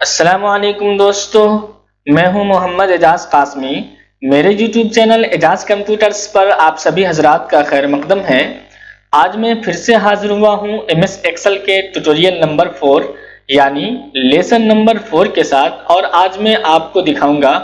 अस्सलामुअलैकुम दोस्तों, मैं हूं मोहम्मद एजाज कासमी। मेरे YouTube चैनल एजाज कंप्यूटर्स पर आप सभी हजरात का खैर मकदम है। आज मैं फिर से हाजिर हुआ हूं MS एक्सेल के ट्यूटोरियल नंबर 4 यानी लेसन नंबर 4 के साथ। और आज मैं आपको दिखाऊंगा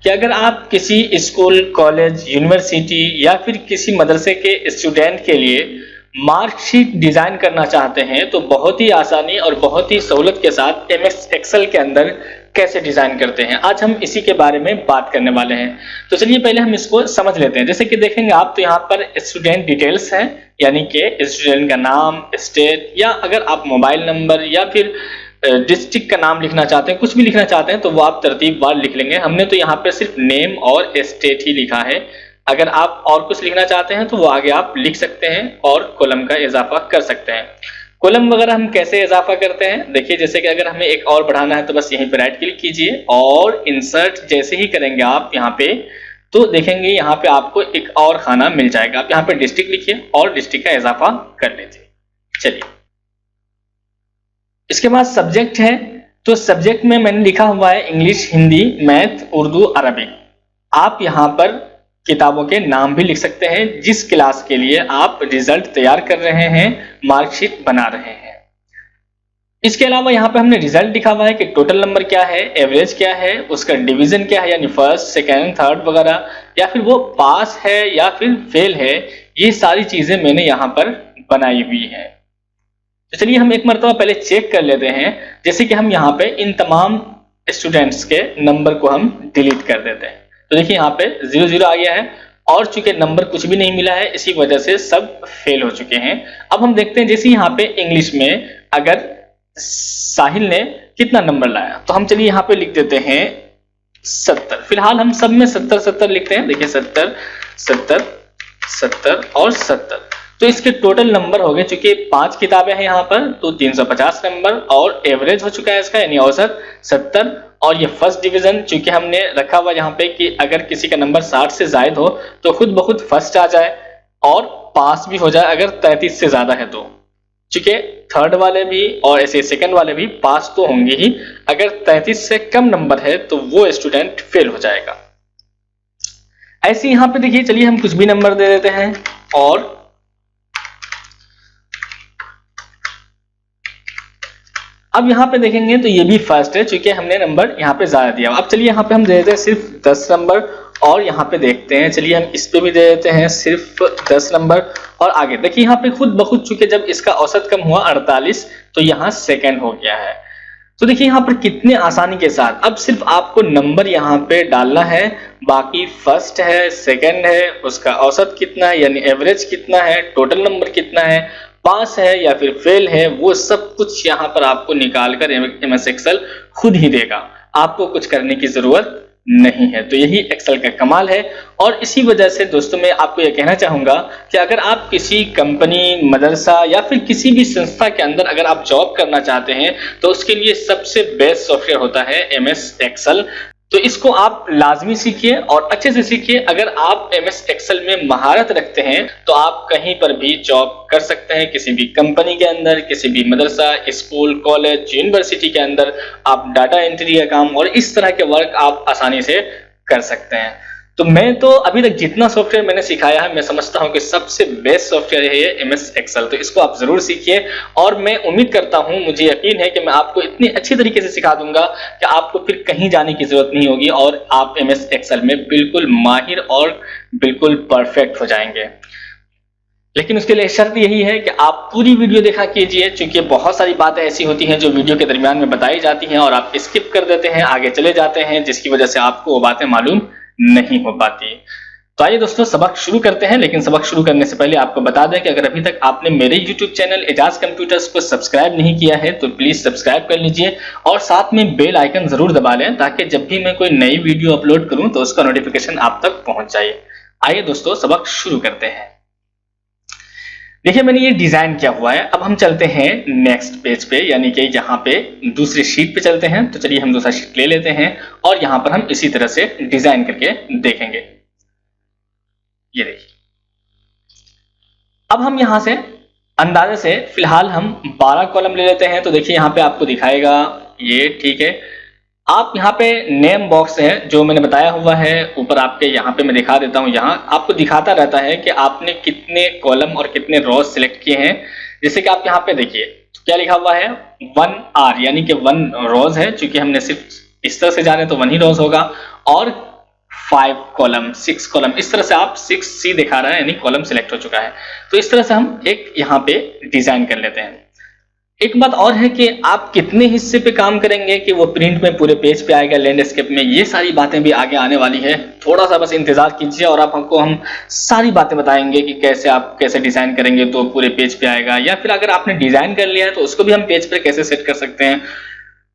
कि अगर आप किसी स्कूल, कॉलेज, यूनिवर्सिटी या फिर किसी मदरसे के स्टूडेंट के लिए मार्कशीट डिजाइन करना चाहते हैं तो बहुत ही आसानी और बहुत ही सहूलत के साथ MS एक्सेल के अंदर कैसे डिजाइन करते हैं, आज हम इसी के बारे में बात करने वाले हैं। तो चलिए पहले हम इसको समझ लेते हैं। जैसे कि देखेंगे आप, तो यहाँ पर स्टूडेंट डिटेल्स है, यानी कि स्टूडेंट का नाम, स्टेट, या अगर आप मोबाइल नंबर या फिर डिस्ट्रिक्ट का नाम लिखना चाहते हैं, कुछ भी लिखना चाहते हैं तो वो आप तरतीबवार लिख लेंगे। हमने तो यहाँ पे सिर्फ नेम और स्टेट ही लिखा है। अगर आप और कुछ लिखना चाहते हैं तो वो आगे आप लिख सकते हैं और कॉलम का इजाफा कर सकते हैं। कॉलम वगैरह हम कैसे इजाफा करते हैं, देखिए जैसे कि अगर हमें एक और बढ़ाना है तो बस यहीं पे राइट क्लिक कीजिए और इंसर्ट जैसे ही करेंगे आप यहाँ पे, तो देखेंगे यहाँ पे आपको एक और खाना मिल जाएगा। आप यहाँ पे डिस्ट्रिक्ट लिखिए और डिस्ट्रिक्ट का इजाफा कर लीजिए। चलिए, इसके बाद सब्जेक्ट है, तो सब्जेक्ट में मैंने लिखा हुआ है English, Hindi, math, Urdu, Arabic. आप यहाँ पर किताबों के नाम भी लिख सकते हैं जिस क्लास के लिए आप रिजल्ट तैयार कर रहे हैं, मार्कशीट बना रहे हैं। इसके अलावा यहाँ पे हमने रिजल्ट लिखा हुआ है कि टोटल नंबर क्या है, एवरेज क्या है, उसका डिवीजन क्या है, यानी फर्स्ट, सेकेंड, थर्ड वगैरह, या फिर वो पास है या फिर फेल है। ये सारी चीजें मैंने यहाँ पर बनाई हुई है। तो चलिए हम एक मरतबा पहले चेक कर लेते हैं। जैसे कि हम यहाँ पे इन तमाम स्टूडेंट्स के नंबर को हम डिलीट कर देते हैं। तो देखिए यहाँ पे 0 आ गया है और चूंकि नंबर कुछ भी नहीं मिला है, इसी वजह से सब फेल हो चुके हैं। अब हम देखते हैं, जैसे यहाँ पे इंग्लिश में अगर साहिल ने कितना नंबर लाया, तो हम चलिए यहाँ पे लिख देते हैं 70। फिलहाल हम सब में 70 लिखते हैं। देखिए 70 70 70 और 70। तो इसके टोटल नंबर हो गए, चूंकि 5 किताबें हैं यहाँ पर, तो 350 नंबर, और एवरेज हो चुका है इसका यानी औसत 70। और ये फर्स्ट डिवीजन चूंकि हमने रखा हुआ यहाँ पे कि अगर किसी का नंबर 60 से जायद हो तो खुद ब खुद फर्स्ट आ जाए और पास भी हो जाए अगर 33 से ज्यादा है तो। चूंकि थर्ड वाले भी और ऐसे सेकंड वाले भी पास तो होंगे ही, अगर 33 से कम नंबर है तो वो स्टूडेंट फेल हो जाएगा। ऐसे यहाँ पे देखिए, चलिए हम कुछ भी नंबर दे देते हैं और अब यहाँ पे देखेंगे तो ये भी फर्स्ट है, चूंकि हमने नंबर यहाँ पे ज्यादा दिया। अब चलिए यहाँ पे हम दे देते हैं सिर्फ 10 नंबर और यहाँ पे देखते हैं, चलिए हम इस पे भी दे देते हैं सिर्फ 10 नंबर। और आगे देखिए यहाँ पे खुद ब खुद, चूंकि जब इसका औसत कम हुआ 48 तो यहाँ सेकंड हो गया है। तो देखिए यहाँ पर कितने आसानी के साथ अब सिर्फ आपको नंबर यहाँ पे डालना है, बाकी फर्स्ट है, सेकंड है, उसका औसत कितना है यानी एवरेज कितना है, टोटल नंबर कितना है, पास है या फिर फेल है, वो सब कुछ यहाँ पर आपको निकाल कर MS एक्सेल खुद ही देगा। आपको कुछ करने की जरूरत नहीं है। तो यही एक्सेल का कमाल है। और इसी वजह से दोस्तों मैं आपको यह कहना चाहूंगा कि अगर आप किसी कंपनी, मदरसा या फिर किसी भी संस्था के अंदर अगर आप जॉब करना चाहते हैं तो उसके लिए सबसे बेस्ट सॉफ्टवेयर होता है MS एक्सेल। तो इसको आप लाजमी सीखिए और अच्छे से सीखिए। अगर आप MS एक्सेल में महारत रखते हैं तो आप कहीं पर भी जॉब कर सकते हैं, किसी भी कंपनी के अंदर, किसी भी मदरसा, स्कूल, कॉलेज, यूनिवर्सिटी के अंदर आप डाटा एंट्री का काम और इस तरह के वर्क आप आसानी से कर सकते हैं। तो मैं तो अभी तक जितना सॉफ्टवेयर मैंने सिखाया है, मैं समझता हूं कि सबसे बेस्ट सॉफ्टवेयर है ये MS एक्सेल। तो इसको आप जरूर सीखिए और मैं उम्मीद करता हूं, मुझे यकीन है कि मैं आपको इतनी अच्छी तरीके से सिखा दूंगा कि आपको फिर कहीं जाने की जरूरत नहीं होगी और आप MS एक्सेल में बिल्कुल माहिर और बिल्कुल परफेक्ट हो जाएंगे। लेकिन उसके लिए शर्त यही है कि आप पूरी वीडियो देखा कीजिए, क्योंकि बहुत सारी बातें ऐसी होती हैं जो वीडियो के दरमियान में बताई जाती हैं और आप स्किप कर देते हैं, आगे चले जाते हैं, जिसकी वजह से आपको वो बातें मालूम नहीं हो पाती। तो आइए दोस्तों सबक शुरू करते हैं। लेकिन सबक शुरू करने से पहले आपको बता दें कि अगर अभी तक आपने मेरे YouTube चैनल एजाज कंप्यूटर्स को सब्सक्राइब नहीं किया है तो प्लीज सब्सक्राइब कर लीजिए और साथ में बेल आइकन जरूर दबा लें, ताकि जब भी मैं कोई नई वीडियो अपलोड करूं तो उसका नोटिफिकेशन आप तक पहुंच जाए। आइए दोस्तों सबक शुरू करते हैं। देखिए मैंने ये डिजाइन किया हुआ है। अब हम चलते हैं नेक्स्ट पेज पे, यानी कि यहाँ पे दूसरी शीट पे चलते हैं। तो चलिए हम दूसरा शीट ले लेते हैं और यहाँ पर हम इसी तरह से डिजाइन करके देखेंगे। ये देखिए, अब हम यहाँ से अंदाजे से फिलहाल हम 12 कॉलम ले लेते हैं। तो देखिए यहाँ पे आपको दिखाएगा ये, ठीक है। आप यहाँ पे नेम बॉक्स है जो मैंने बताया हुआ है ऊपर आपके, यहाँ पे मैं दिखा देता हूँ। यहाँ आपको दिखाता रहता है कि आपने कितने कॉलम और कितने रोज सिलेक्ट किए हैं। जैसे कि आप यहाँ पे देखिए क्या लिखा हुआ है 1R, यानी कि 1 रोज है। चूंकि हमने सिर्फ इस तरह से जाने तो 1 ही रोज होगा, और 5 कॉलम 6 कॉलम, इस तरह से आप 6C दिखा रहा है, यानी कॉलम सिलेक्ट हो चुका है। तो इस तरह से हम एक यहाँ पे डिजाइन कर लेते हैं। एक बात और है कि आप कितने हिस्से पे काम करेंगे कि वो प्रिंट में पूरे पेज पे आएगा, लैंडस्केप में, ये सारी बातें भी आगे आने वाली है। थोड़ा सा बस इंतजार कीजिए और आप हमको हम सारी बातें बताएंगे कि कैसे आप कैसे डिजाइन करेंगे तो पूरे पेज पे आएगा, या फिर अगर आपने डिजाइन कर लिया है तो उसको भी हम पेज पे कैसे सेट कर सकते हैं,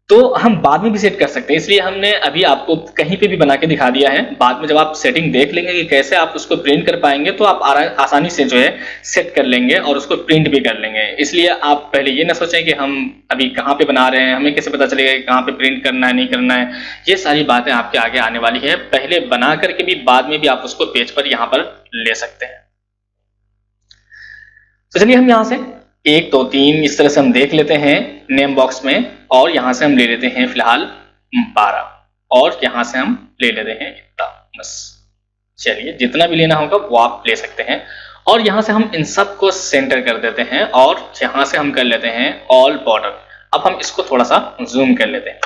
तो हम बाद में भी सेट कर सकते हैं। इसलिए हमने अभी आपको कहीं पे भी बना के दिखा दिया है। बाद में जब आप सेटिंग देख लेंगे कि कैसे आप उसको प्रिंट कर पाएंगे तो आप आसानी से जो है सेट कर लेंगे और उसको प्रिंट भी कर लेंगे। इसलिए आप पहले ये ना सोचें कि हम अभी कहाँ पे बना रहे हैं, हमें कैसे पता चलेगा कि कहाँ पे प्रिंट करना है नहीं करना है। ये सारी बातें आपके आगे आने वाली है। पहले बना करके भी बाद में भी आप उसको पेज पर यहाँ पर ले सकते हैं। तो चलिए हम यहाँ से 1 2 3 इस तरह से हम देख लेते हैं नेम बॉक्स में, और यहां से हम ले लेते हैं फिलहाल 12, और यहां से हम ले लेते हैं इतना बस। चलिए जितना भी लेना होगा वो आप ले सकते हैं, और यहां से हम इन सब को सेंटर कर देते हैं, और यहां से हम कर लेते हैं ऑल बॉर्डर। अब हम इसको थोड़ा सा जूम कर लेते हैं,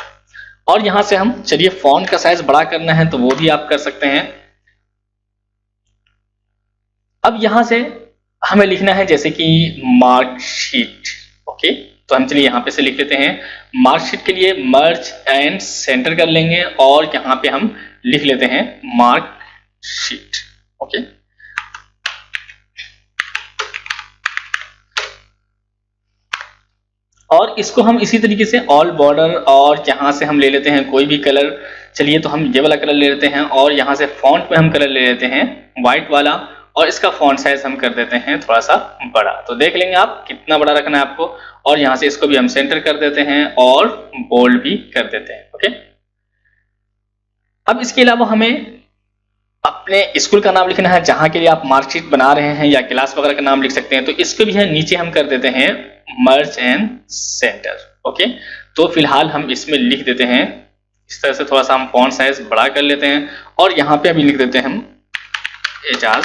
और यहां से हम चलिए फॉन्ट का साइज बड़ा करना है तो वो भी आप कर सकते हैं। अब यहां से हमें लिखना है जैसे कि मार्कशीट, ओके, तो हम चलिए यहाँ पे से लिख लेते हैं मार्कशीट के लिए मर्ज एंड सेंटर कर लेंगे, और यहाँ पे हम लिख लेते हैं मार्कशीट, ओके। और इसको हम इसी तरीके से ऑल बॉर्डर, और यहाँ से हम ले लेते हैं कोई भी कलर। चलिए तो हम ये वाला कलर ले लेते हैं, और यहाँ से फॉन्ट में हम कलर ले लेते हैं व्हाइट वाला, और इसका फॉन्ट साइज हम कर देते हैं थोड़ा सा बड़ा। तो देख लेंगे आप कितना बड़ा रखना है आपको, और यहाँ से इसको भी हम सेंटर कर देते हैं और बोल्ड भी कर देते हैं, ओके। अब इसके अलावा हमें अपने स्कूल का नाम लिखना है जहां के लिए आप मार्कशीट बना रहे हैं, या क्लास वगैरह का नाम लिख सकते हैं। तो इसको भी है नीचे हम कर देते हैं मर्ज एंड सेंटर, ओके। तो फिलहाल हम इसमें लिख देते हैं इस तरह से, थोड़ा सा हम फॉन्ट साइज बड़ा कर लेते हैं, और यहाँ पे अभी लिख देते हैं हम Ejaz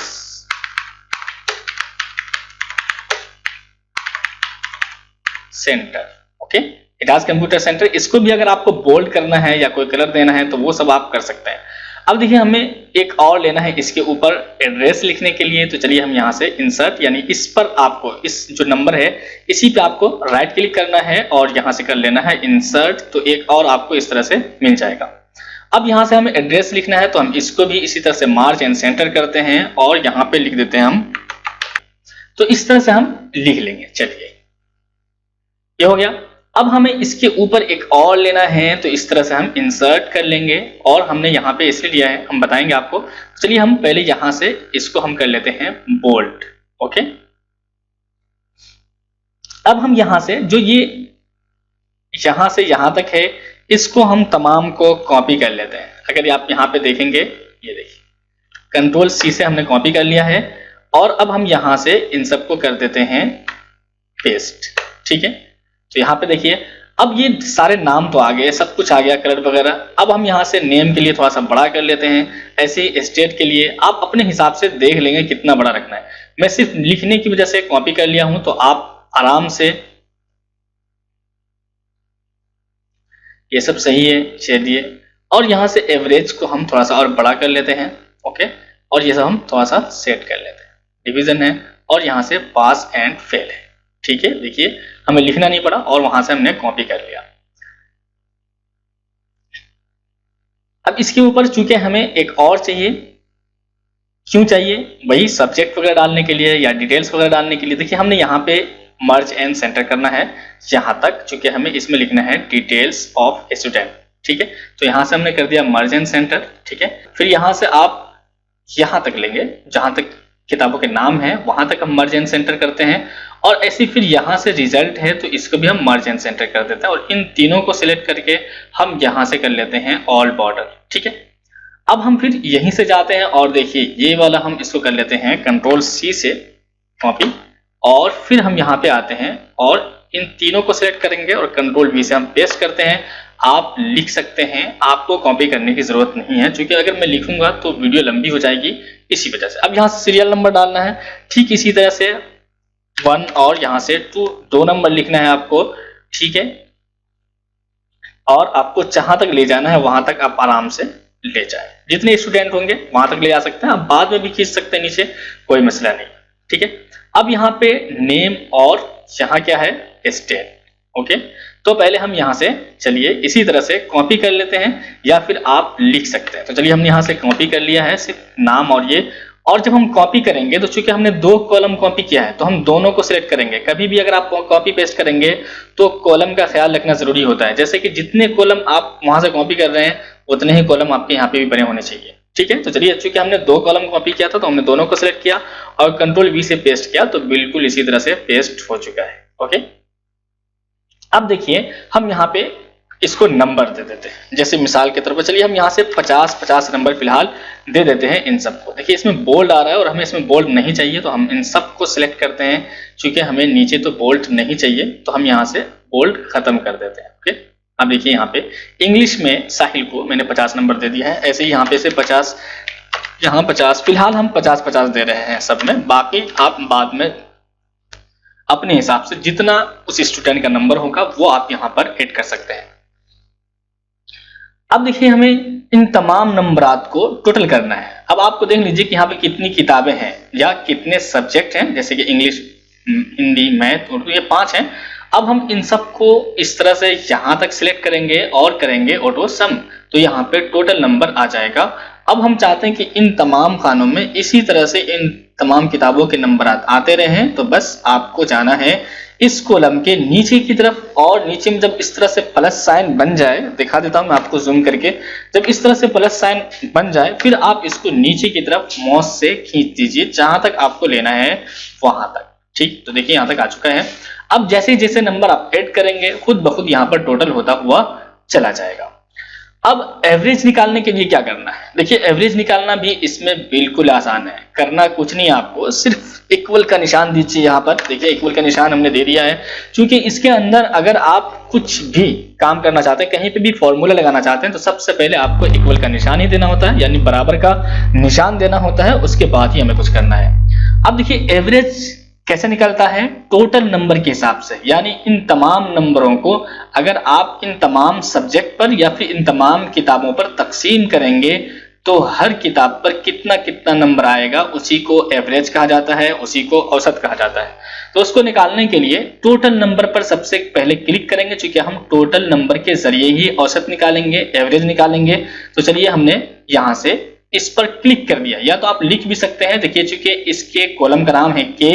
centre, okay, Ejaz computer centre. इसको भी अगर आपको बोल्ड करना है या कोई कलर देना है तो वो सब आप कर सकते हैं। अब देखिए हमें एक और लेना है इसके ऊपर एड्रेस लिखने के लिए। तो चलिए हम यहाँ से इंसर्ट, यानी इस पर आपको इस जो नंबर है इसी पे आपको राइट क्लिक करना है, और यहाँ से कर लेना है इंसर्ट। तो एक और आपको इस तरह से मिल जाएगा। अब यहाँ से हमें एड्रेस लिखना है तो हम इसको भी इसी तरह से मार्ज एंड सेंटर करते हैं, और यहाँ पे लिख देते हैं हम। तो इस तरह से हम लिख लेंगे। चलिए ये हो गया। अब हमें इसके ऊपर एक और लेना है, तो इस तरह से हम इंसर्ट कर लेंगे, और हमने यहाँ पे इसलिए लिया है हम बताएंगे आपको। चलिए हम पहले यहाँ से इसको हम कर लेते हैं बोल्ड, ओके। अब हम यहाँ से जो ये यहाँ से यहाँ तक है इसको हम तमाम को कॉपी कर लेते हैं। अगर आप यहाँ पे देखेंगे, ये देखिए कंट्रोल C से हमने कॉपी कर लिया है, और अब हम यहाँ से इन सबको कर देते हैं पेस्ट, ठीक है। तो यहाँ पे देखिए अब ये सारे नाम तो आ गए, सब कुछ आ गया, कलर वगैरह। अब हम यहाँ से नेम के लिए थोड़ा सा बड़ा कर लेते हैं। ऐसे ही स्टेट के लिए आप अपने हिसाब से देख लेंगे कितना बड़ा रखना है। मैं सिर्फ लिखने की वजह से कॉपी कर लिया हूं, तो आप आराम से, ये सब सही है। चलिए, और यहाँ से एवरेज को हम थोड़ा सा और बड़ा कर लेते हैं, ओके, और ये सब हम थोड़ा सा सेट कर लेते हैं। डिवीजन है, और यहाँ से पास एंड फेल है, ठीक है। देखिए हमें लिखना नहीं पड़ा, और वहां से हमने कॉपी कर लिया। अब इसके ऊपर चूंकि हमें एक और चाहिए, क्यों चाहिए, वही सब्जेक्ट वगैरह डालने के लिए या डिटेल्स वगैरह डालने के लिए। देखिए हमने यहाँ पे मर्ज एंड सेंटर करना है यहाँ तक, चूंकि हमें इसमें लिखना है डिटेल्स ऑफ स्टूडेंट, ठीक है। तो यहाँ से हमने कर दिया मर्ज एंड सेंटर, ठीक है। फिर यहाँ से आप यहाँ तक लेंगे जहां तक किताबों के नाम है, वहां तक हम मर्ज एंड सेंटर करते हैं, और ऐसे फिर यहाँ से रिजल्ट है तो इसको भी हम मर्ज एंड सेंटर कर देते हैं, और इन तीनों को सिलेक्ट करके हम यहाँ से कर लेते हैं ऑल बॉर्डर, ठीक है। अब हम फिर यहीं से जाते हैं, और देखिए ये वाला हम इसको कर लेते हैं कंट्रोल C से कॉपी, और फिर हम यहाँ पे आते हैं और इन तीनों को सिलेक्ट करेंगे और कंट्रोल V से हम पेस्ट करते हैं। आप लिख सकते हैं, आपको कॉपी करने की जरूरत नहीं है, क्योंकि अगर मैं लिखूंगा तो वीडियो लंबी हो जाएगी इसी वजह से। अब यहाँ से सीरियल नंबर डालना है, ठीक इसी तरह से 1 और यहाँ से 2 दो नंबर लिखना है आपको, ठीक है। और आपको जहां तक ले जाना है वहां तक आप आराम से ले जाए, जितने स्टूडेंट होंगे वहां तक ले जा सकते हैं, आप बाद में भी खींच सकते हैं नीचे, कोई मसला नहीं, ठीक है। अब यहाँ पे नेम और यहाँ क्या है स्टेट, ओके। तो पहले हम यहाँ से चलिए इसी तरह से कॉपी कर लेते हैं, या फिर आप लिख सकते हैं। तो चलिए हमने यहाँ से कॉपी कर लिया है सिर्फ नाम और ये। और जब हम कॉपी करेंगे तो चूंकि हमने 2 कॉलम कॉपी किया है तो हम दोनों को सिलेक्ट करेंगे। कभी भी अगर आप कॉपी पेस्ट करेंगे तो कॉलम का ख्याल रखना जरूरी होता है, जैसे कि जितने कॉलम आप वहां से कॉपी कर रहे हैं उतने ही कॉलम आपके यहाँ पे भी बने होने चाहिए, ठीक है। तो चलिए चूंकि हमने 2 कॉलम कॉपी किया था तो हमने दोनों को सिलेक्ट किया और कंट्रोल V से पेस्ट किया, तो बिल्कुल इसी तरह से पेस्ट हो चुका है, ओके। अब देखिए हम यहाँ पे इसको नंबर दे देते हैं, जैसे मिसाल के तौर पर चलिए हम यहाँ से 50 नंबर फिलहाल दे देते हैं इन सबको। देखिए इसमें बोल्ड आ रहा है और हमें इसमें बोल्ड नहीं चाहिए, तो हम इन सबको सिलेक्ट करते हैं, क्योंकि हमें नीचे तो बोल्ड नहीं चाहिए, तो हम यहाँ से बोल्ड खत्म कर देते हैं, ओके। अब देखिए यहाँ पे इंग्लिश में साहिल को मैंने 50 नंबर दे दिया है, ऐसे ही यहाँ पे से 50, यहाँ 50, फिलहाल हम 50 दे रहे हैं सब में, बाकी आप बाद में अपने हिसाब से जितना उस स्टूडेंट का नंबर होगा वो आप यहाँ पर ऐड कर सकते हैं। अब देखिए हमें इन तमाम नंबरात को टोटल करना है। अब आपको देख लीजिए कि यहाँ पे कितनी किताबें हैं या कितने सब्जेक्ट हैं, जैसे कि इंग्लिश, हिंदी, मैथ, उर्दू, ये 5 हैं। अब हम इन सबको इस तरह से यहाँ तक सिलेक्ट करेंगे और करेंगे ऑटो सम, तो यहाँ पे टोटल नंबर आ जाएगा। अब हम चाहते हैं कि इन तमाम खानों में इसी तरह से इन तमाम किताबों के नंबर आते रहे, तो बस आपको जाना है इस कॉलम के नीचे की तरफ, और नीचे में जब इस तरह से प्लस साइन बन जाए, दिखा देता हूं मैं आपको जूम करके, जब इस तरह से प्लस साइन बन जाए फिर आप इसको नीचे की तरफ माउस से खींच दीजिए जहां तक आपको लेना है वहां तक, ठीक। तो देखिए यहां तक आ चुका है। अब जैसे जैसे नंबर आप ऐड करेंगे खुद ब खुद यहाँ पर टोटल होता हुआ चला जाएगा। अब एवरेज निकालने के लिए क्या करना है, देखिए एवरेज निकालना भी इसमें बिल्कुल आसान है, करना कुछ नहीं, आपको सिर्फ इक्वल का निशान दीजिए। यहाँ पर देखिए इक्वल का निशान हमने दे दिया है, क्योंकि इसके अंदर अगर आप कुछ भी काम करना चाहते हैं, कहीं पे भी फॉर्मूला लगाना चाहते हैं, तो सबसे पहले आपको इक्वल का निशान ही देना होता है, यानी बराबर का निशान देना होता है, उसके बाद ही हमें कुछ करना है। अब देखिए एवरेज कैसे निकलता है, टोटल नंबर के हिसाब से, यानी इन तमाम नंबरों को अगर आप इन तमाम सब्जेक्ट पर या फिर इन तमाम किताबों पर तकसीम करेंगे तो हर किताब पर कितना कितना नंबर आएगा उसी को एवरेज कहा जाता है, उसी को औसत कहा जाता है। तो उसको निकालने के लिए टोटल नंबर पर सबसे पहले क्लिक करेंगे, क्योंकि हम टोटल नंबर के जरिए ही औसत निकालेंगे, एवरेज निकालेंगे। तो चलिए हमने यहाँ से इस पर क्लिक कर दिया, या तो आप लिख भी सकते हैं, देखिए चूंकि इसके कॉलम का नाम है के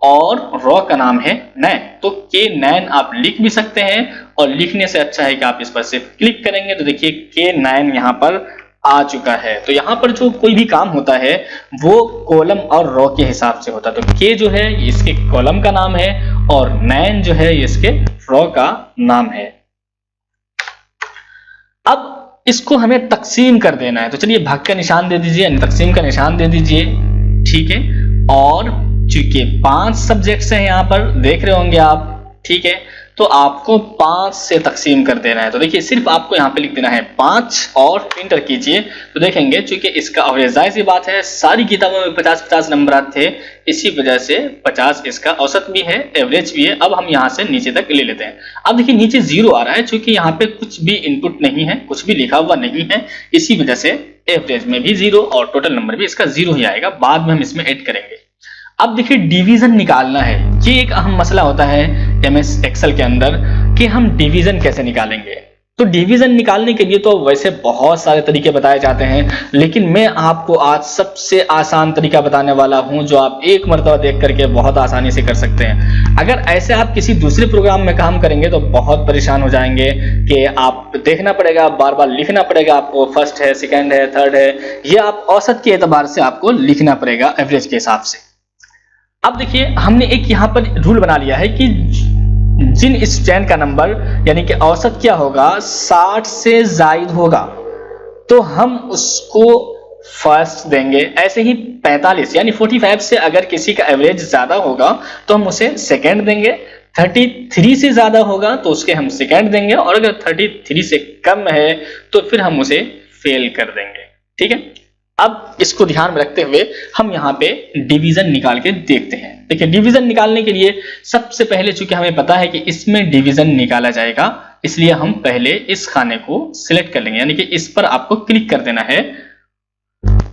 और रो का नाम है नैन, तो के नैन आप लिख भी सकते हैं, और लिखने से अच्छा है कि आप इस पर सिर्फ क्लिक करेंगे तो देखिए के नैन यहाँ पर आ चुका है। तो यहाँ पर जो कोई भी काम होता है वो कॉलम और रो के हिसाब से होता है, तो के जो है ये इसके कॉलम का नाम है और नैन जो है ये इसके रो का नाम है। अब इसको हमें तकसीम कर देना है, तो चलिए भाग का निशान दे दीजिए, तकसीम का निशान दे दीजिए, ठीक है। और चूंकि 5 सब्जेक्ट्स हैं यहाँ पर देख रहे होंगे आप, ठीक है, तो आपको 5 से तकसीम कर देना है। तो देखिए सिर्फ आपको यहाँ पे लिख देना है 5 और इंटर कीजिए, तो देखेंगे चूंकि इसका अवरेज जाहिर सी बात है सारी किताबों में 50-50 नंबर थे, इसी वजह से 50 इसका औसत भी है, एवरेज भी है। अब हम यहाँ से नीचे तक ले लेते हैं। अब देखिए नीचे 0 आ रहा है, चूंकि यहाँ पे कुछ भी इनपुट नहीं है, कुछ भी लिखा हुआ नहीं है, इसी वजह से एवरेज में भी 0 और टोटल नंबर भी इसका 0 ही आएगा, बाद में हम इसमें ऐड करेंगे। अब देखिए डिवीजन निकालना है, ये एक अहम मसला होता है एमएस एक्सेल के अंदर कि हम डिवीजन कैसे निकालेंगे। तो डिवीजन निकालने के लिए तो वैसे बहुत सारे तरीके बताए जाते हैं, लेकिन मैं आपको आज सबसे आसान तरीका बताने वाला हूं जो आप एक मर्तबा देख करके बहुत आसानी से कर सकते हैं। अगर ऐसे आप किसी दूसरे प्रोग्राम में काम करेंगे तो बहुत परेशान हो जाएंगे कि आप देखना पड़ेगा, बार बार लिखना पड़ेगा आपको, फर्स्ट है, सेकेंड है, थर्ड है, ये आप औसत के एतबार से आपको लिखना पड़ेगा एवरेज के हिसाब से। अब देखिए हमने एक यहाँ पर रूल बना लिया है कि जिन स्टूडेंट का नंबर यानी कि औसत क्या होगा 60 से जायद होगा तो हम उसको फर्स्ट देंगे, ऐसे ही 45 यानी 45 से अगर किसी का एवरेज ज्यादा होगा तो हम उसे सेकंड देंगे, 33 से ज्यादा होगा तो उसके हम सेकंड देंगे, और अगर 33 से कम है तो फिर हम उसे फेल कर देंगे। ठीक है, अब इसको ध्यान में रखते हुए हम यहाँ पे डिवीजन निकाल के देखते हैं। देखिए, डिवीजन निकालने के लिए सबसे पहले, चूंकि हमें पता है कि इसमें डिवीजन निकाला जाएगा, इसलिए हम पहले इस खाने को सिलेक्ट कर लेंगे, यानी कि इस पर आपको क्लिक कर देना है,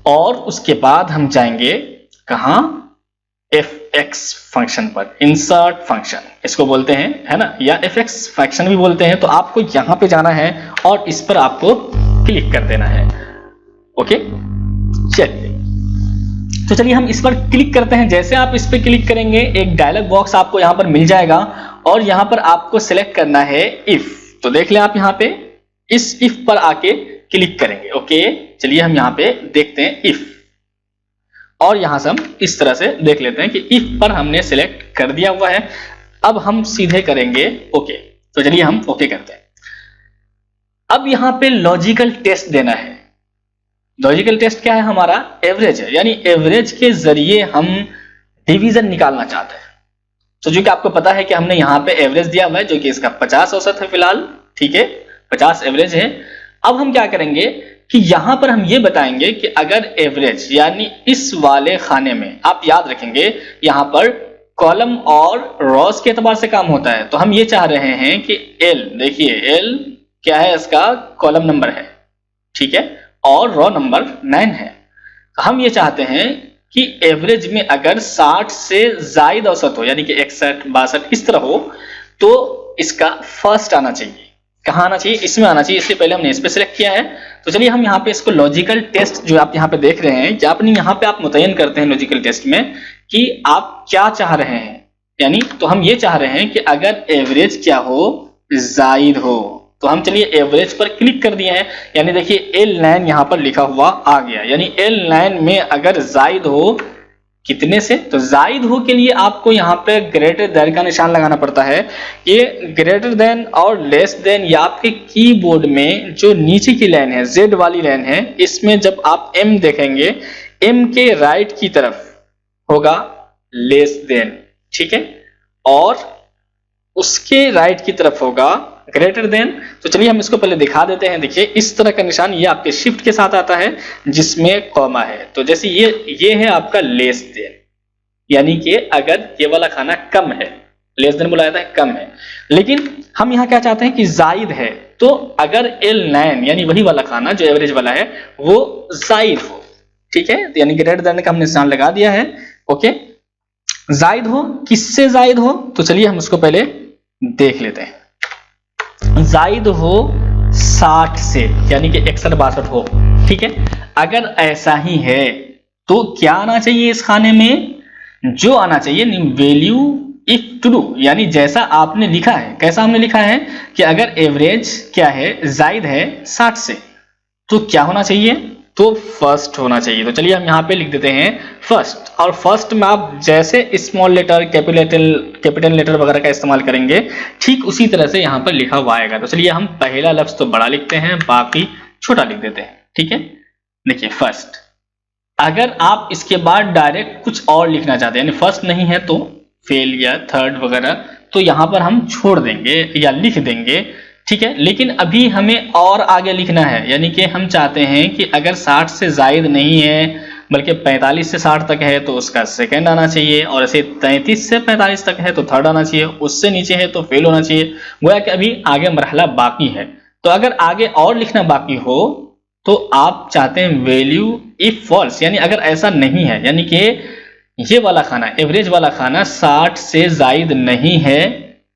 और उसके बाद हम जाएंगे कहां, fx फंक्शन पर, इंसर्ट फंक्शन इसको बोलते हैं, है ना, या fx फंक्शन भी बोलते हैं। तो आपको यहां पे जाना है और इस पर आपको क्लिक कर देना है। ओके, चलिए, तो चलिए हम इस पर क्लिक करते हैं। जैसे आप इस पर क्लिक करेंगे एक डायलॉग बॉक्स आपको यहां पर मिल जाएगा, और यहां पर आपको सिलेक्ट करना है इफ। तो देख लें आप यहां पे इस इफ पर आके क्लिक करेंगे। ओके, चलिए हम यहां पे देखते हैं इफ, और यहां से हम इस तरह से देख लेते हैं कि इफ पर हमने सिलेक्ट कर दिया हुआ है। अब हम सीधे करेंगे ओके। तो चलिए हम ओके करते हैं। अब यहां पे लॉजिकल टेस्ट देना है। लॉजिकल टेस्ट क्या है, हमारा एवरेज है, यानी एवरेज के जरिए हम डिवीजन निकालना चाहते हैं। तो जो कि आपको पता है कि हमने यहाँ पे एवरेज दिया हुआ है, जो कि इसका 50 औसत है फिलहाल। ठीक है, 50 एवरेज है। अब हम क्या करेंगे कि यहां पर हम ये बताएंगे कि अगर एवरेज, यानी इस वाले खाने में, आप याद रखेंगे यहां पर कॉलम और रॉस के एतबार से काम होता है। तो हम ये चाह रहे हैं कि एल, देखिए एल क्या है, इसका कॉलम नंबर है, ठीक है, और रॉ नंबर 9 है। हम ये चाहते हैं कि एवरेज में अगर 60 से जायद औसत हो, यानी कि 61, 62 इस तरह हो, तो इसका फर्स्ट आना चाहिए। कहाँ आना चाहिए, इसमें आना चाहिए। इससे पहले हमने इस पे सिलेक्ट किया है। तो चलिए हम यहाँ पे इसको लॉजिकल टेस्ट, जो आप यहाँ पे देख रहे हैं, क्या अपनी यहाँ पे आप मुतय्यन करते हैं लॉजिकल टेस्ट में कि आप क्या चाह रहे हैं, यानी तो हम ये चाह रहे हैं कि अगर एवरेज क्या हो, जायद हो। तो हम चलिए एवरेज पर क्लिक कर दिए हैं, यानी देखिए L9 यहाँ पर लिखा हुआ आ गया, यानी L9 में अगर जायद हो कितने से, तो जायद हो के लिए आपको यहाँ पे ग्रेटर देन का निशान लगाना पड़ता है। ये ग्रेटर देन और लेस देन, या आपके कीबोर्ड में जो नीचे की लाइन है, Z वाली लाइन है, इसमें जब आप M देखेंगे, M के राइट की तरफ होगा लेस देन, ठीक है, और उसके राइट की तरफ होगा ग्रेटर देन। तो चलिए हम इसको पहले दिखा देते हैं। देखिए इस तरह का निशान ये आपके शिफ्ट के साथ आता है, जिसमें कॉमा है। तो जैसे ये है आपका लेस देन, यानी कि अगर ये वाला खाना कम है, लेस देन बुलाया था कम है, लेकिन हम यहाँ क्या चाहते हैं कि जायद है। तो अगर L9 यानी वही वाला खाना जो एवरेज वाला है वो जायद हो, ठीक है, यानी ग्रेटर देन का हमने निशान लगा दिया है। ओके, जायद हो, किससे जायद हो, तो चलिए हम उसको पहले देख लेते हैं। जायद हो 60 से, यानी कि 61, 62 हो, ठीक है। अगर ऐसा ही है तो क्या आना चाहिए इस खाने में, जो आना चाहिए वैल्यू इफ ट्रू, यानी जैसा आपने लिखा है। कैसा हमने लिखा है कि अगर एवरेज क्या है, जायद है 60 से, तो क्या होना चाहिए, तो फर्स्ट होना चाहिए। तो चलिए हम यहाँ पे लिख देते हैं फर्स्ट, और फर्स्ट में आप जैसे स्मॉल लेटर, कैपिटल लेटर वगैरह का इस्तेमाल करेंगे, ठीक उसी तरह से यहाँ पर लिखा हुआ आएगा। तो चलिए हम पहला लफ्ज तो बड़ा लिखते हैं, बाकी छोटा लिख देते हैं, ठीक है। देखिए फर्स्ट, अगर आप इसके बाद डायरेक्ट कुछ और लिखना चाहते हैं, यानी फर्स्ट नहीं है तो फेल या थर्ड वगैरह, तो यहाँ पर हम छोड़ देंगे या लिख देंगे, ठीक है। लेकिन अभी हमें और आगे लिखना है, यानी कि हम चाहते हैं कि अगर 60 से जायद नहीं है बल्कि 45 से 60 तक है तो उसका सेकंड आना चाहिए, और ऐसे 33 से 45 तक है तो थर्ड आना चाहिए, उससे नीचे है तो फेल होना चाहिए। गोया कि अभी आगे मरहला बाकी है। तो अगर आगे और लिखना बाकी हो तो आप चाहते हैं वैल्यू इफ फॉल्स, यानी अगर ऐसा नहीं है, यानी कि ये वाला खाना, एवरेज वाला खाना 60 से जायद नहीं है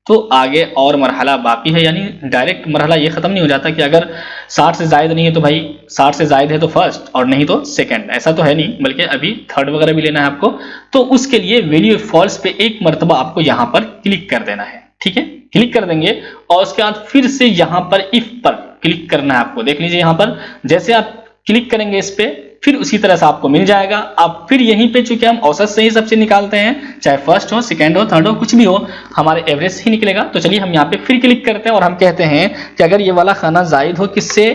तो आगे और मरहला बाकी है। यानी डायरेक्ट मरहला ये खत्म नहीं हो जाता कि अगर 60 से जायद नहीं है तो भाई 60 से जायद है तो फर्स्ट और नहीं तो सेकंड, ऐसा तो है नहीं, बल्कि अभी थर्ड वगैरह भी लेना है आपको। तो उसके लिए वैल्यू फॉल्स पे एक मरतबा आपको यहाँ पर क्लिक कर देना है, ठीक है। क्लिक कर देंगे और उसके बाद फिर से यहाँ पर इफ पर क्लिक करना है आपको। देख लीजिए यहाँ पर जैसे आप क्लिक करेंगे इस पे, फिर उसी तरह से आपको मिल जाएगा। अब फिर यहीं पे चूंकि हम औसत से ही सबसे निकालते हैं, चाहे फर्स्ट हो, सेकंड हो, थर्ड हो, कुछ भी हो, हमारे एवरेज से ही निकलेगा। तो चलिए हम यहाँ पे फिर क्लिक करते हैं और हम कहते हैं कि अगर ये वाला खाना जायद हो किससे,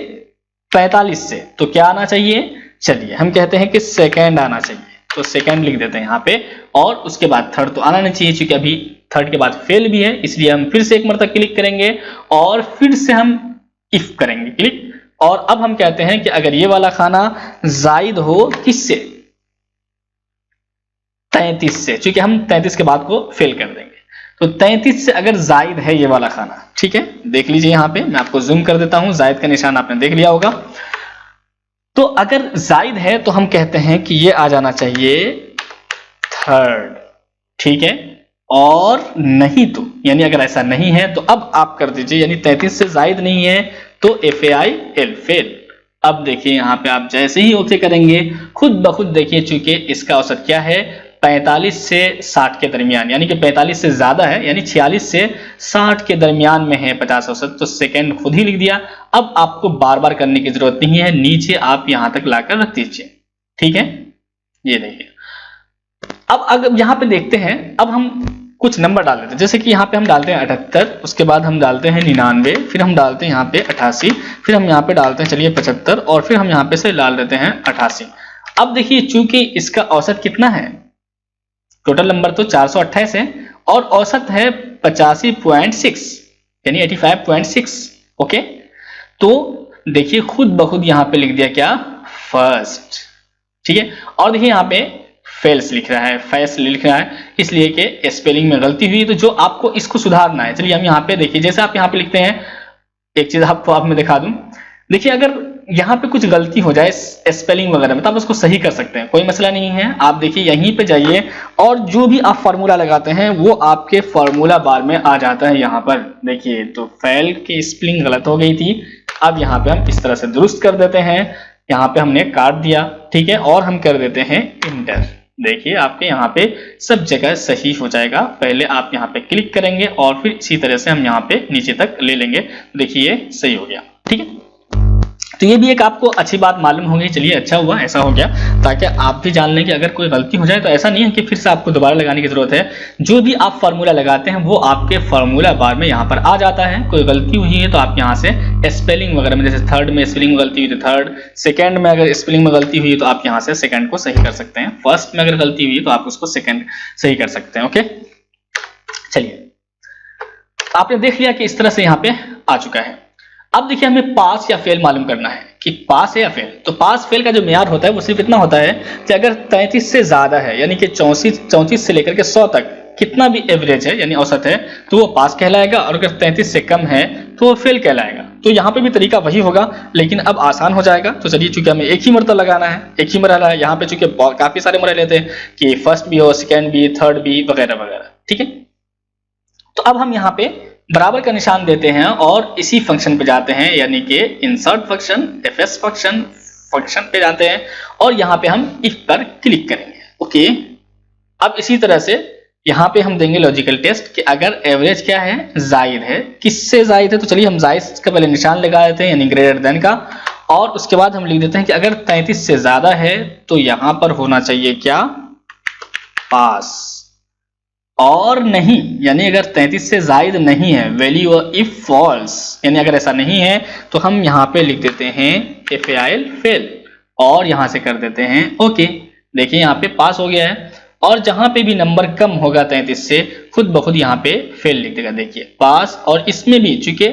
45 से, तो क्या आना चाहिए, चलिए हम कहते हैं कि सेकंड आना चाहिए, तो सेकंड लिख देते हैं यहाँ पे, और उसके बाद थर्ड तो आना नहीं चाहिए क्योंकि अभी थर्ड के बाद फेल भी है, इसलिए हम फिर से एक मरतबा क्लिक करेंगे और फिर से हम इफ करेंगे क्लिक। और अब हम कहते हैं कि अगर ये वाला खाना जायद हो किससे, 33 से, क्योंकि हम 33 के बाद को फेल कर देंगे। तो 33 से अगर जायद है ये वाला खाना, ठीक है, देख लीजिए यहाँ पे मैं आपको जूम कर देता हूं, जायद का निशान आपने देख लिया होगा। तो अगर जायद है तो हम कहते हैं कि ये आ जाना चाहिए थर्ड, ठीक है, और नहीं तो यानी अगर ऐसा नहीं है तो अब आप कर दीजिए, यानी 33 से जायद नहीं है तो FAIL फेल। अब देखिए यहाँ पे आप जैसे ही ओके करेंगे खुद ब खुद देखिए, चूंकि इसका औसत क्या है 45 से 60 के दरमियान, यानी कि 45 से ज्यादा है, यानी 46 से 60 के दरमियान में है 50 औसत, तो सेकंड खुद ही लिख दिया। अब आपको बार बार करने की जरूरत नहीं है, नीचे आप यहां तक लाकर रख दीजिए, ठीक है। ये देखिए अब अगर यहां पे देखते हैं, अब हम कुछ नंबर डाल देते हैं, जैसे कि यहाँ पे हम डालते हैं 78, उसके बाद हम डालते हैं 99, फिर हम डालते हैं यहाँ पे 88, फिर हम यहाँ पे डालते हैं चलिए 75, और फिर हम यहाँ पे से डाल देते हैं 88। अब देखिए चूंकि इसका औसत कितना है, टोटल नंबर तो 428 है और औसत है 85.6 यानी 85.6, ओके। तो देखिए खुद ब खुद यहाँ पे लिख दिया क्या, फर्स्ट, ठीक है। और देखिए यहाँ पे फेल्स लिख रहा है, फैस लिख रहा है, इसलिए कि स्पेलिंग में गलती हुई, तो जो आपको इसको सुधारना है, चलिए हम यहाँ पे देखिए, जैसे आप यहाँ पे लिखते हैं, एक चीज आपको मैं दिखा दूं, देखिए अगर यहाँ पे कुछ गलती हो जाए स्पेलिंग वगैरह में तो आप उसको सही कर सकते हैं, कोई मसला नहीं है। आप देखिए यहीं पे जाइए और जो भी आप फार्मूला लगाते हैं वो आपके फार्मूला बार में आ जाता है। यहाँ पर देखिए तो फेल की स्पेलिंग गलत हो गई थी, अब यहाँ पे हम इस तरह से दुरुस्त कर देते हैं, यहाँ पे हमने काट दिया, ठीक है, और हम कर देते हैं इंटर। देखिए आपके यहाँ पे सब जगह सही हो जाएगा। पहले आप यहाँ पे क्लिक करेंगे और फिर इसी तरह से हम यहाँ पे नीचे तक ले लेंगे, देखिए ये सही हो गया, ठीक है। तो ये भी एक आपको अच्छी बात मालूम होगी, चलिए अच्छा हुआ ऐसा हो गया, ताकि आप भी जान लें कि अगर कोई गलती हो जाए तो ऐसा नहीं है कि फिर से आपको दोबारा लगाने की जरूरत है। जो भी आप फार्मूला लगाते हैं वो आपके फार्मूला बार में यहाँ पर आ जाता है। कोई गलती हुई है तो आप यहाँ से स्पेलिंग वगैरह में, जैसे थर्ड में स्पेलिंग में गलती हुई तो थर्ड, सेकंड में अगर स्पेलिंग में गलती हुई तो आप यहाँ से सेकंड को सही कर सकते हैं, फर्स्ट में अगर गलती हुई तो आप उसको सेकंड सही कर सकते हैं, ओके। चलिए आपने देख लिया कि इस तरह से यहाँ पे आ चुका है। अब देखिए हमें पास या फेल मालूम करना है कि पास है या फेल। तो पास फेल का जो मेयार होता है वो सिर्फ इतना होता है कि अगर 33 से ज्यादा है, यानी कि 34 से लेकर के 100 तक कितना भी एवरेज है यानी औसत है तो वो पास कहलाएगा, और अगर 33 से कम है तो वो फेल कहलाएगा। तो यहाँ पे भी तरीका वही होगा, लेकिन अब आसान हो जाएगा। तो चलिए चूंकि हमें एक ही मरतबा लगाना है, एक ही मरहला है, यहाँ पे चूंकि काफी सारे मरहले लेते हैं कि फर्स्ट भी हो, सेकेंड भी, थर्ड भी वगैरह वगैरह, ठीक है। तो अब हम यहाँ पे बराबर का निशान देते हैं और इसी फंक्शन पे जाते हैं, यानी कि इंसर्ट फंक्शन, fs फंक्शन पे जाते हैं और यहाँ पे हम इफ पर क्लिक करेंगे, ओके। अब इसी तरह से यहाँ पे हम देंगे लॉजिकल टेस्ट कि अगर एवरेज क्या है, जायद है, किससे जायद है। तो चलिए हम जायद का पहले निशान लगा देते हैं यानी ग्रेटर देन का, और उसके बाद हम लिख देते हैं कि अगर 33 से ज्यादा है तो यहाँ पर होना चाहिए क्या, पास, और नहीं यानी अगर 33 से जायद नहीं है, वैल्यू इफ फॉल्स, यानी अगर ऐसा नहीं है तो हम यहाँ पे लिख देते हैं FAIL फेल और यहाँ से कर देते हैं ओके। देखिए यहाँ पे पास हो गया है, और जहां पे भी नंबर कम होगा 33 से खुद ब खुद यहाँ पे फेल लिख देगा, देखिए पास। और इसमें भी चूंकि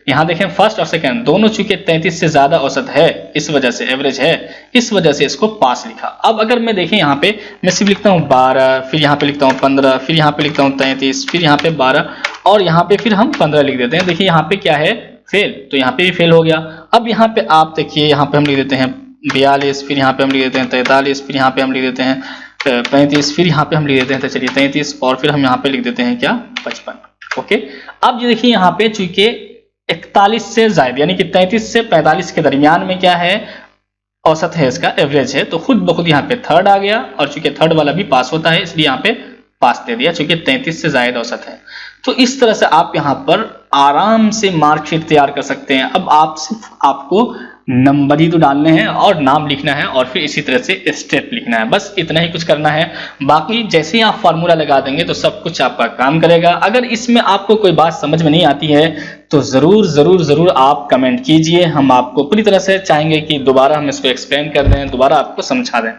यहाँ देखें फर्स्ट और सेकंड दोनों चूंकि 33 से ज्यादा औसत है, इस वजह से एवरेज है, इस वजह से इसको पास लिखा। अब अगर मैं देखें यहाँ पे मैं सिर्फ लिखता हूँ 12, फिर यहाँ पे लिखता हूँ 15, फिर यहाँ पे लिखता हूँ 33, फिर यहाँ पे 12 और यहाँ पे फिर हम 15 लिख देते हैं। देखिए यहाँ पे क्या है, फेल, तो यहाँ पे भी फेल हो गया। अब यहाँ पे आप देखिए यहाँ पे हम लिख देते हैं 42, फिर यहाँ पे हम लिख देते हैं 43, फिर यहाँ पे हम लिख देते हैं 35, फिर यहाँ पे हम लिख देते हैं तो चलिए 33, और फिर हम यहाँ पे लिख देते हैं क्या, 55, ओके। अब ये देखिए यहाँ पे चूंकि 41 से ज्यादा यानी कि 33 से 45 के दरमियान में क्या है, औसत है, इसका एवरेज है, तो खुद ब खुद यहाँ पे थर्ड आ गया, और चूंकि थर्ड वाला भी पास होता है इसलिए यहाँ पे पास दे दिया चूंकि 33 से ज्यादा औसत है। तो इस तरह से आप यहाँ पर आराम से मार्कशीट तैयार कर सकते हैं। अब आप सिर्फ आपको नंबर ही तो डालने हैं और नाम लिखना है और फिर इसी तरह से स्टेप लिखना है, बस इतना ही कुछ करना है। बाकी जैसे ही आप फार्मूला लगा देंगे तो सब कुछ आपका काम करेगा। अगर इसमें आपको कोई बात समझ में नहीं आती है तो जरूर आप कमेंट कीजिए, हम आपको पूरी तरह से चाहेंगे कि दोबारा हम इसको एक्सप्लेन कर दें, दोबारा आपको समझा दें।